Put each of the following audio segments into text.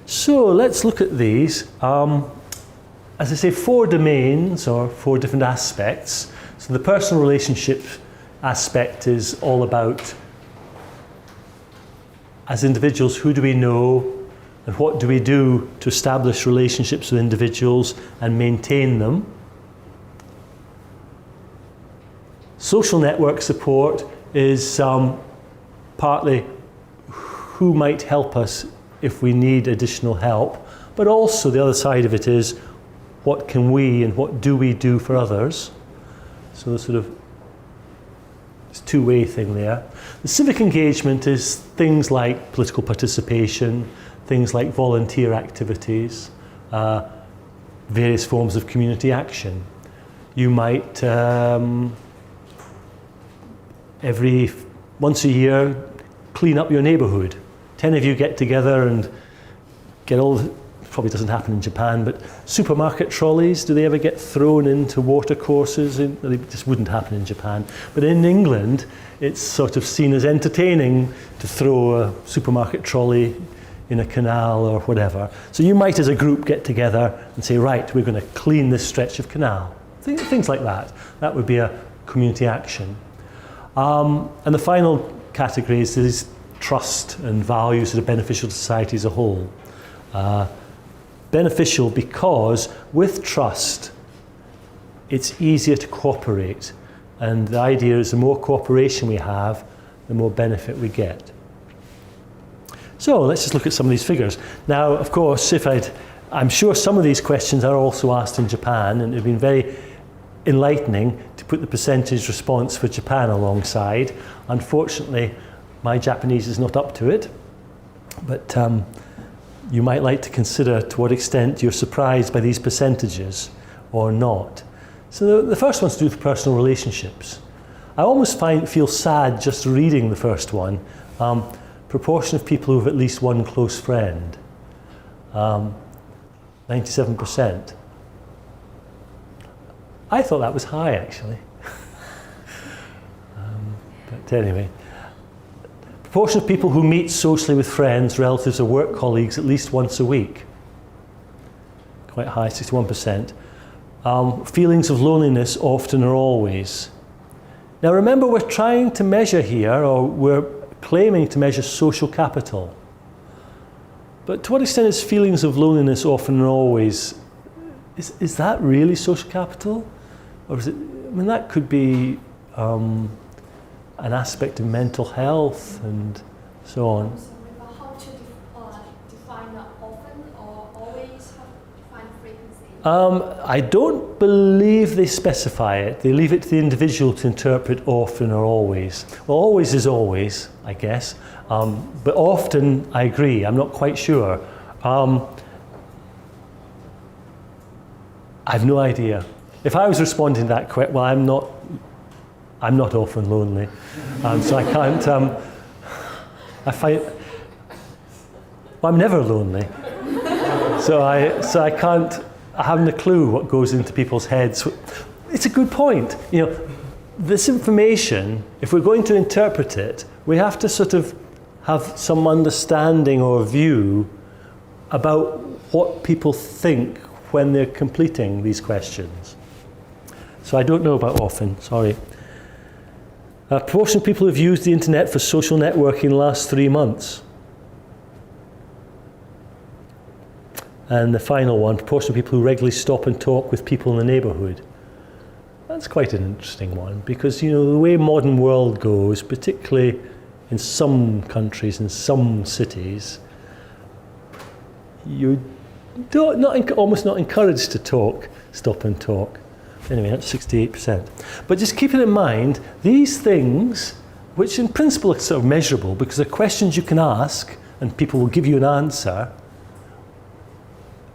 So let's look at these. As I say, 4 domains or 4 different aspects. So the personal relationship aspect is all about, as individuals, who do we know and what do we do to establish relationships with individuals and maintain them. Social network support is partly who might help us if we need additional help, but also the other side of it is what can we and what do we do for others. So the sort of it's a two-way thing there. The civic engagement is things like political participation, things like volunteer activities, various forms of community action. You might once a year clean up your neighbourhood. 10 of you get together and get probably doesn't happen in Japan, but supermarket trolleys, do they ever get thrown into water courses? They just wouldn't happen in Japan. But in England, it's sort of seen as entertaining to throw a supermarket trolley in a canal or whatever. So you might as a group get together and say, right, we're going to clean this stretch of canal. Things like that. That would be a community action. And the final category is trust and values that are beneficial to society as a whole. Beneficial because with trust, it's easier to cooperate. And the idea is the more cooperation we have, the more benefit we get. So let's just look at some of these figures. Now, of course, I'm sure some of these questions are also asked in Japan, and it would have been very enlightening to put the percentage response for Japan alongside. Unfortunately, my Japanese is not up to it, but you might like to consider to what extent you're surprised by these percentages or not. So the first one's to do with personal relationships. I almost feel sad just reading the first one. Proportion of people who have at least one close friend, 97%. I thought that was high, actually. But anyway. Proportion of people who meet socially with friends, relatives or work colleagues at least once a week. Quite high, 61%. Feelings of loneliness often or always. Now remember, we're trying to measure here, or we're claiming to measure social capital. But to what extent is feelings of loneliness often or always, is that really social capital? Or is it, I mean, that could be an aspect of mental health and so on. So how to define often or always? How to define frequency? I don't believe they specify it. They leave it to the individual to interpret often or always. Well, always is always, I guess. But often, I agree. I'm not quite sure. I have no idea. If I was responding to that question, well, I'm not often lonely, so I can't. Well, I'm never lonely, so I can't. I haven't a clue what goes into people's heads. It's a good point. You know, this information, if we're going to interpret it, we have to sort of have some understanding or view about what people think when they're completing these questions. So I don't know about often, sorry. A proportion of people who have used the internet for social networking in the last 3 months. And the final one, proportion of people who regularly stop and talk with people in the neighbourhood. That's quite an interesting one, because you know the way modern world goes, particularly in some countries, in some cities, you almost not encouraged to stop and talk. Anyway, that's 68%. But just keeping in mind, these things, which in principle are sort of measurable, because they're questions you can ask and people will give you an answer,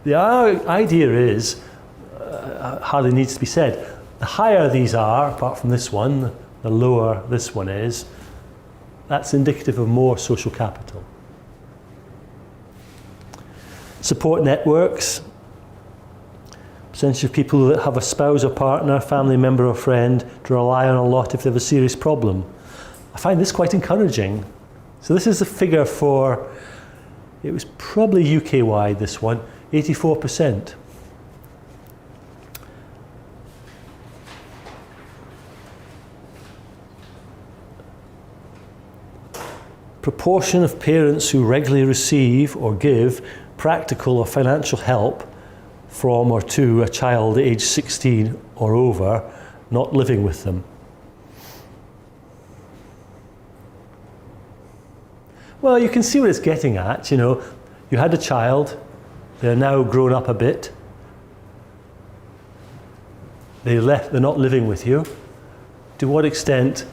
the idea is, hardly needs to be said, the higher these are, apart from this one, the lower this one is, that's indicative of more social capital. Support networks. Percentage of people that have a spouse or partner, family member or friend to rely on a lot if they have a serious problem. I find this quite encouraging. So this is the figure for It was probably UK-wide, this one, 84%. Proportion of parents who regularly receive or give practical or financial help from or to a child aged 16 or over not living with them. Well, you can see what it's getting at, you know. You had a child, they're now grown up a bit, they're not living with you. To what extent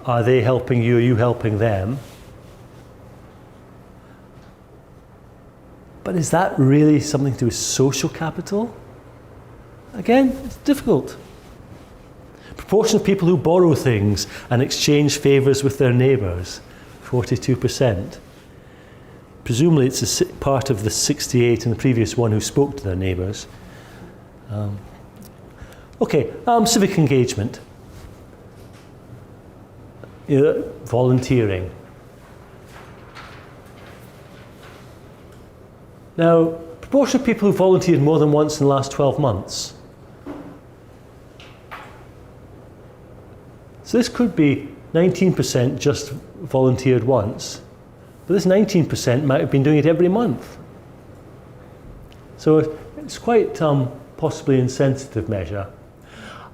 are they helping you, are you helping them? But is that really something to do with social capital? Again, it's difficult. Proportion of people who borrow things and exchange favours with their neighbours, 42%. Presumably it's a part of the 68 in the previous one who spoke to their neighbours. Civic engagement. Volunteering. Now, proportion of people who volunteered more than once in the last 12 months. So this could be 19% just volunteered once, but this 19% might have been doing it every month. So it's quite possibly insensitive measure.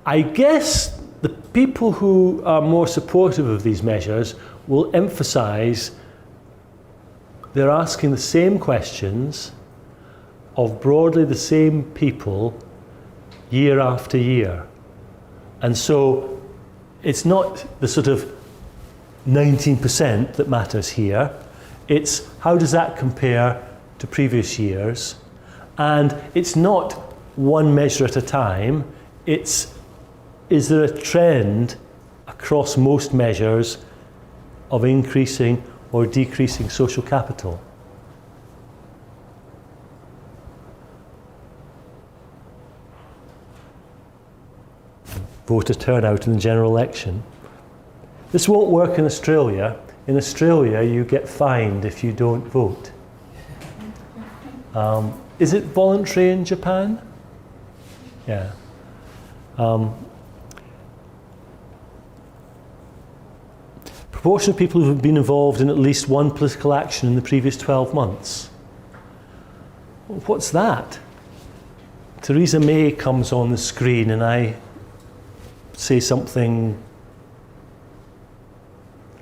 I guess the people who are more supportive of these measures will emphasise they're asking the same questions of broadly the same people year after year. And so it's not the sort of 19% that matters here. It's how does that compare to previous years? And it's not one measure at a time. It's, is there a trend across most measures of increasing or decreasing social capital? Voter turnout in the general election. This won't work in Australia. In Australia, you get fined if you don't vote. Is it voluntary in Japan? Yeah. Proportion of people who have been involved in at least one political action in the previous 12 months. What's that? Theresa May comes on the screen and I say something,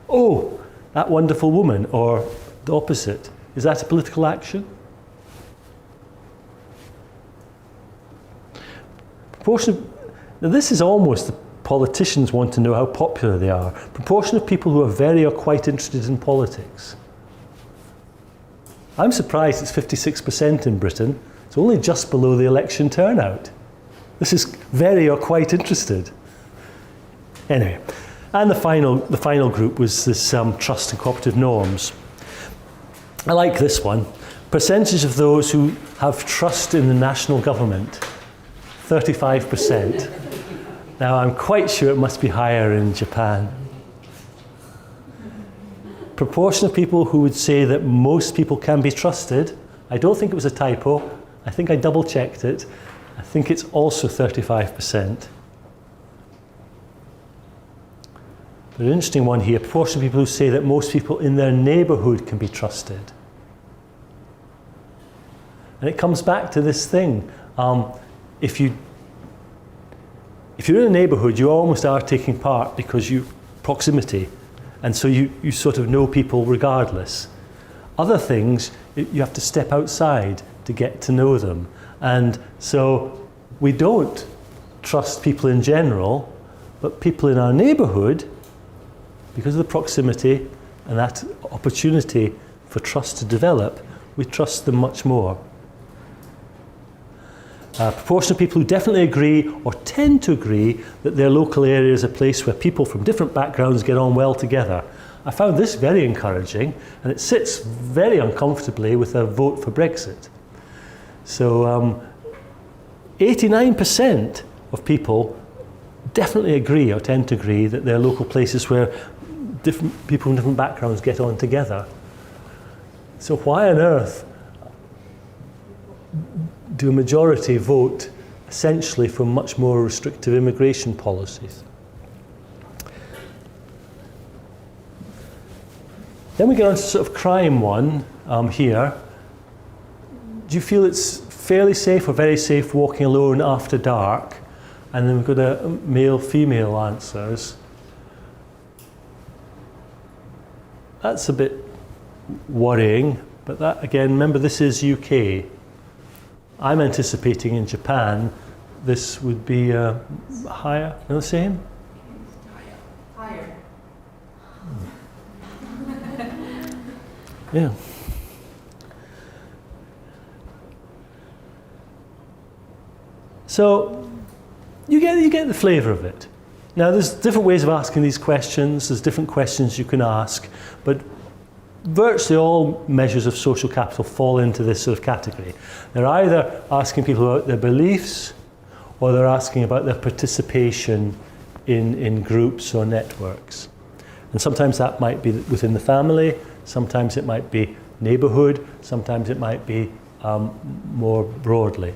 oh, that wonderful woman, or the opposite. Is that a political action? Now this is almost the politicians want to know how popular they are. Proportion of people who are very or quite interested in politics. I'm surprised it's 56% in Britain. It's only just below the election turnout. This is very or quite interested. Anyway, and the final group was this trust and cooperative norms. I like this one. Percentage of those who have trust in the national government, 35%. Now I'm quite sure it must be higher in Japan. Proportion of people who would say that most people can be trusted, I don't think it was a typo, I think I double checked it, I think it's also 35%. But an interesting one here, proportion of people who say that most people in their neighbourhood can be trusted. And it comes back to this thing, if you're in a neighbourhood, you almost are taking part because you proximity, and so you sort of know people regardless. Other things, you have to step outside to get to know them. And so we don't trust people in general, but people in our neighbourhood, because of the proximity and that opportunity for trust to develop, we trust them much more. Proportion of people who definitely agree or tend to agree that their local area is a place where people from different backgrounds get on well together. I found this very encouraging, and it sits very uncomfortably with a vote for Brexit. So 89% of people definitely agree or tend to agree that there are local places where different people from different backgrounds get on together. So why on earth do a majority vote essentially for much more restrictive immigration policies? Then we get on to sort of crime one here. Do you feel it's fairly safe or very safe walking alone after dark? And then we've got a male-female answers. That's a bit worrying, but that again, remember this is UK. I'm anticipating in Japan this would be higher, the same? Higher. Yeah. So you get the flavour of it. Now there's different ways of asking these questions, there's different questions you can ask, but virtually all measures of social capital fall into this sort of category. They're either asking people about their beliefs, or they're asking about their participation in groups or networks. And sometimes that might be within the family, sometimes it might be neighbourhood, sometimes it might be more broadly.